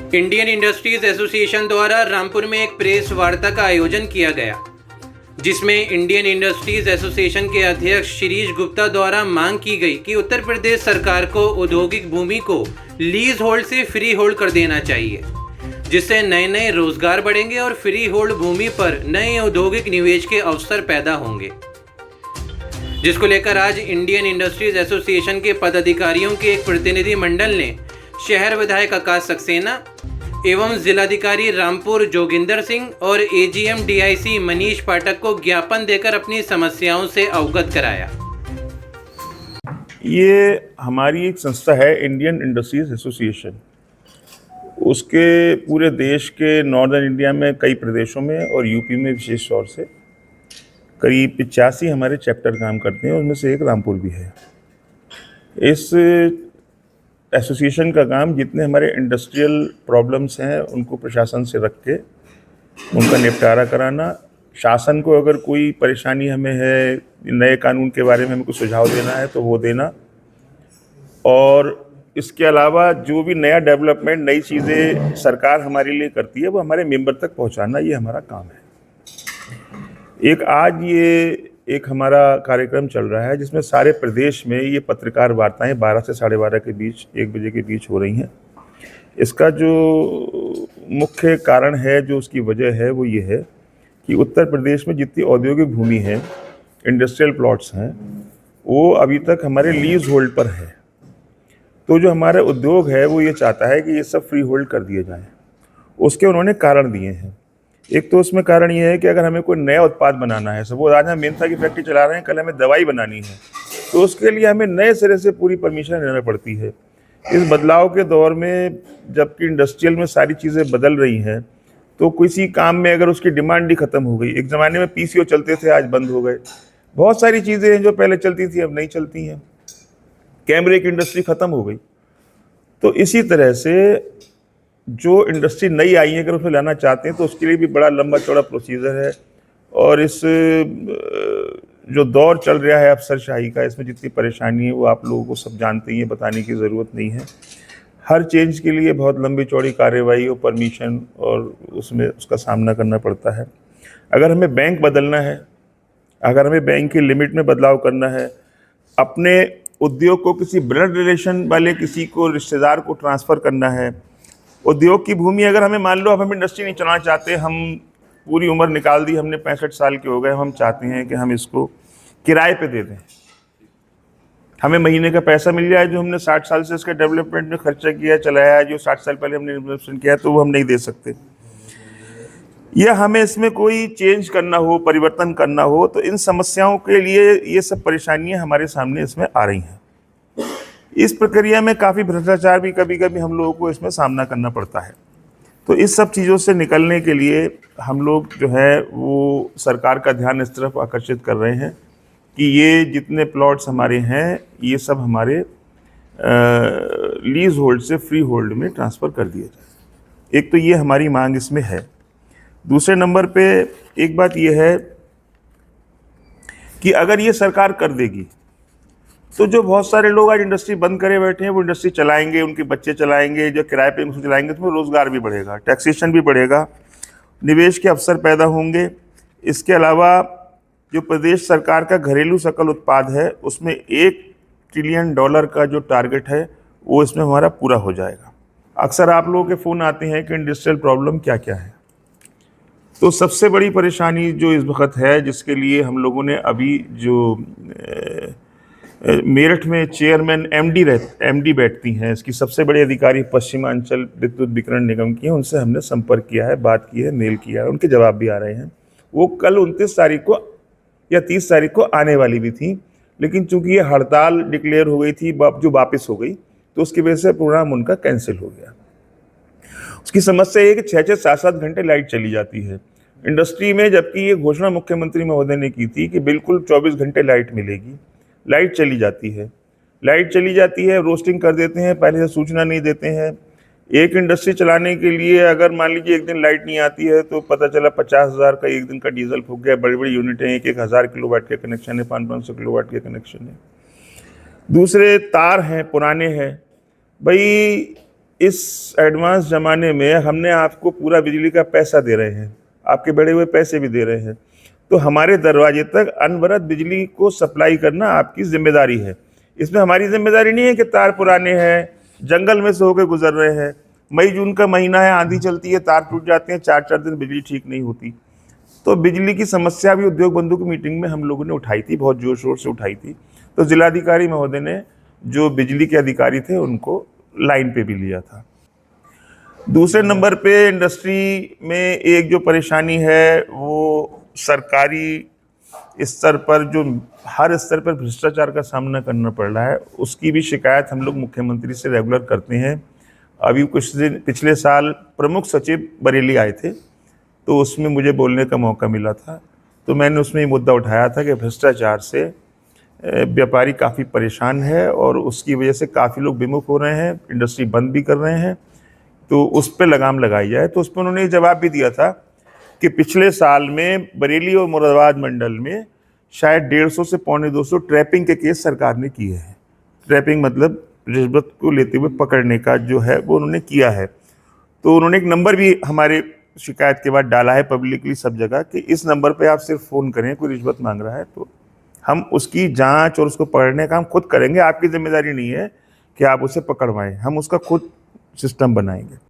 Indian industries association द्वारा रामपुर में एक प्रेस वार्ता का आयोजन किया गया, जिसमें इंडियन इंडस्ट्रीज एसोसिएशन के अध्यक्ष शिरीष गुप्ता द्वारा मांग की गई कि उत्तर प्रदेश सरकार को औद्योगिक भूमि को लीज होल्ड से फ्री होल्ड कर देना चाहिए, जिससे नए नए रोजगार बढ़ेंगे और फ्री होल्ड भूमि पर नए औद्योगिक निवेश के अवसर पैदा होंगे। जिसको लेकर आज इंडियन इंडस्ट्रीज एसोसिएशन के पदाधिकारियों के एक प्रतिनिधि मंडल ने शहर विधायक आकाश सक्सेना एवं जिलाधिकारी रामपुर जोगिंदर सिंह और एजीएम डीआईसी मनीष पाठक को ज्ञापन देकर अपनी समस्याओं से अवगत कराया। ये हमारी एक संस्था है इंडियन इंडस्ट्रीज एसोसिएशन। उसके पूरे देश के नॉर्दर्न इंडिया में कई प्रदेशों में और यूपी में विशेष तौर से करीब 85 हमारे चैप्टर काम करते हैं, उनमें से एक रामपुर भी है। इस एसोसिएशन का काम जितने हमारे इंडस्ट्रियल प्रॉब्लम्स हैं उनको प्रशासन से रख के उनका निपटारा कराना, शासन को अगर कोई परेशानी हमें है, नए कानून के बारे में हमें कुछ सुझाव देना है तो वो देना, और इसके अलावा जो भी नया डेवलपमेंट, नई चीज़ें सरकार हमारे लिए करती है वो हमारे मेंबर तक पहुंचाना, ये हमारा काम है। आज ये एक हमारा कार्यक्रम चल रहा है जिसमें सारे प्रदेश में ये पत्रकार वार्ताएं 12 से 12:30 के बीच, 1 बजे के बीच हो रही हैं। इसका जो मुख्य कारण है, जो उसकी वजह है, वो ये है कि उत्तर प्रदेश में जितनी औद्योगिक भूमि है, इंडस्ट्रियल प्लॉट्स हैं, वो अभी तक हमारे लीज होल्ड पर है। तो जो हमारा उद्योग है वो ये चाहता है कि ये सब फ्री होल्ड कर दिए जाएं। उसके उन्होंने कारण दिए हैं। एक तो उसमें कारण ये है कि अगर हमें कोई नया उत्पाद बनाना है, सपोज आज हम मेंथा की फैक्ट्री चला रहे हैं, कल हमें दवाई बनानी है, तो उसके लिए हमें नए सिरे से पूरी परमिशन लेना पड़ती है। इस बदलाव के दौर में जबकि इंडस्ट्रियल में सारी चीज़ें बदल रही हैं, तो किसी काम में अगर उसकी डिमांड ही ख़त्म हो गई, एक ज़माने में पीसीओ चलते थे, आज बंद हो गए। बहुत सारी चीज़ें हैं जो पहले चलती थी अब नहीं चलती हैं। कैमरे की इंडस्ट्री ख़त्म हो गई। तो इसी तरह से जो इंडस्ट्री नई आई है, अगर उसमें लाना चाहते हैं तो उसके लिए भी बड़ा लंबा चौड़ा प्रोसीजर है। और इस जो दौर चल रहा है अफसरशाही का, इसमें जितनी परेशानी है वो आप लोगों को सब जानते ही हैं, बताने की ज़रूरत नहीं है। हर चेंज के लिए बहुत लंबी चौड़ी कार्रवाई और परमिशन और उसमें उसका सामना करना पड़ता है। अगर हमें बैंक बदलना है, अगर हमें बैंक की लिमिट में बदलाव करना है, अपने उद्योग को किसी ब्लड रिलेशन वाले किसी को, रिश्तेदार को ट्रांसफ़र करना है, उद्योग की भूमि अगर हमें, मान लो अब हम इंडस्ट्री नहीं चलाना चाहते, हम पूरी उम्र निकाल दी, हमने 65 साल के हो गए, हम चाहते हैं कि हम इसको किराए पे दे दें, हमें महीने का पैसा मिल जाए जो हमने 60 साल से इसके डेवलपमेंट में खर्चा किया, चलाया है, जो 60 साल पहले हमने इन्वेस्टमेंट किया है, तो वो हम नहीं दे सकते। या हमें इसमें कोई चेंज करना हो, परिवर्तन करना हो, तो इन समस्याओं के लिए ये सब परेशानियां हमारे सामने इसमें आ रही हैं। इस प्रक्रिया में काफ़ी भ्रष्टाचार भी कभी कभी हम लोगों को इसमें सामना करना पड़ता है। तो इस सब चीज़ों से निकलने के लिए हम लोग जो है वो सरकार का ध्यान इस तरफ आकर्षित कर रहे हैं कि ये जितने प्लॉट्स हमारे हैं ये सब हमारे लीज होल्ड से फ्री होल्ड में ट्रांसफ़र कर दिया जाए। एक तो ये हमारी मांग इसमें है। दूसरे नंबर पे एक बात ये है कि अगर ये सरकार कर देगी तो जो बहुत सारे लोग आज इंडस्ट्री बंद करे बैठे हैं वो इंडस्ट्री चलाएंगे, उनके बच्चे चलाएंगे, जो किराए पे उनको चलाएंगे, तो रोज़गार भी बढ़ेगा, टैक्सेशन भी बढ़ेगा, निवेश के अवसर पैदा होंगे। इसके अलावा जो प्रदेश सरकार का घरेलू सकल उत्पाद है उसमें $1 ट्रिलियन का जो टारगेट है वो इसमें हमारा पूरा हो जाएगा। अक्सर आप लोगों के फ़ोन आते हैं कि इंडस्ट्रियल प्रॉब्लम क्या क्या है। तो सबसे बड़ी परेशानी जो इस वक्त है, जिसके लिए हम लोगों ने अभी जो मेरठ में चेयरमैन एमडी बैठती हैं, इसकी सबसे बड़ी अधिकारी पश्चिमांचल विद्युत वितरण निगम की हैं, उनसे हमने संपर्क किया है, बात की है, मेल किया है, उनके जवाब भी आ रहे हैं। वो कल 29 तारीख को या 30 तारीख को आने वाली भी थी, लेकिन चूंकि ये हड़ताल डिक्लेयर हो गई थी जो वापस हो गई, तो उसकी वजह से प्रोग्राम उनका कैंसिल हो गया। उसकी समस्या ये कि 6-6, 7-7 घंटे लाइट चली जाती है इंडस्ट्री में, जबकि ये घोषणा मुख्यमंत्री महोदय ने की थी कि बिल्कुल 24 घंटे लाइट मिलेगी। लाइट चली जाती है, रोस्टिंग कर देते हैं, पहले से सूचना नहीं देते हैं। एक इंडस्ट्री चलाने के लिए अगर मान लीजिए एक दिन लाइट नहीं आती है तो पता चला 50,000 का एक दिन का डीजल फूक गया। बड़ी बड़ी यूनिट हैं, 1,000 किलोवाट के कनेक्शन है, 500-500 किलोवाट के कनेक्शन है। दूसरे तार हैं, पुराने हैं। भाई इस एडवांस ज़माने में हमने आपको पूरा बिजली का पैसा दे रहे हैं, आपके बढ़े हुए पैसे भी दे रहे हैं, तो हमारे दरवाजे तक अनवरत बिजली को सप्लाई करना आपकी जिम्मेदारी है। इसमें हमारी जिम्मेदारी नहीं है कि तार पुराने हैं, जंगल में से होकर गुजर रहे हैं, मई जून का महीना है, आंधी चलती है, तार टूट जाते हैं, 4-4 दिन बिजली ठीक नहीं होती। तो बिजली की समस्या भी उद्योग बंधु की मीटिंग में हम लोगों ने उठाई थी, बहुत जोर शोर से उठाई थी। तो जिलाधिकारी महोदय ने जो बिजली के अधिकारी थे उनको लाइन पे भी लिया था। दूसरे नंबर पे इंडस्ट्री में एक जो परेशानी है वो सरकारी स्तर पर जो हर स्तर पर भ्रष्टाचार का सामना करना पड़ रहा है, उसकी भी शिकायत हम लोग मुख्यमंत्री से रेगुलर करते हैं। अभी कुछ दिन पिछले साल प्रमुख सचिव बरेली आए थे, तो उसमें मुझे बोलने का मौका मिला था, तो मैंने उसमें ये मुद्दा उठाया था कि भ्रष्टाचार से व्यापारी काफ़ी परेशान है और उसकी वजह से काफ़ी लोग विमुख हो रहे हैं, इंडस्ट्री बंद भी कर रहे हैं, तो उस पर लगाम लगाई जाए। तो उस पर उन्होंने जवाब भी दिया था कि पिछले साल में बरेली और मुरादाबाद मंडल में शायद 150 से 125 ट्रैपिंग के केस सरकार ने किए हैं। ट्रैपिंग मतलब रिश्वत को लेते हुए पकड़ने का जो है वो उन्होंने किया है। तो उन्होंने एक नंबर भी हमारे शिकायत के बाद डाला है पब्लिकली सब जगह कि इस नंबर पे आप सिर्फ फ़ोन करें, कोई रिश्वत मांग रहा है तो हम उसकी जांच और उसको पकड़ने का हम खुद करेंगे। आपकी जिम्मेदारी नहीं है कि आप उसे पकड़वाएं, हम उसका खुद सिस्टम बनाएंगे।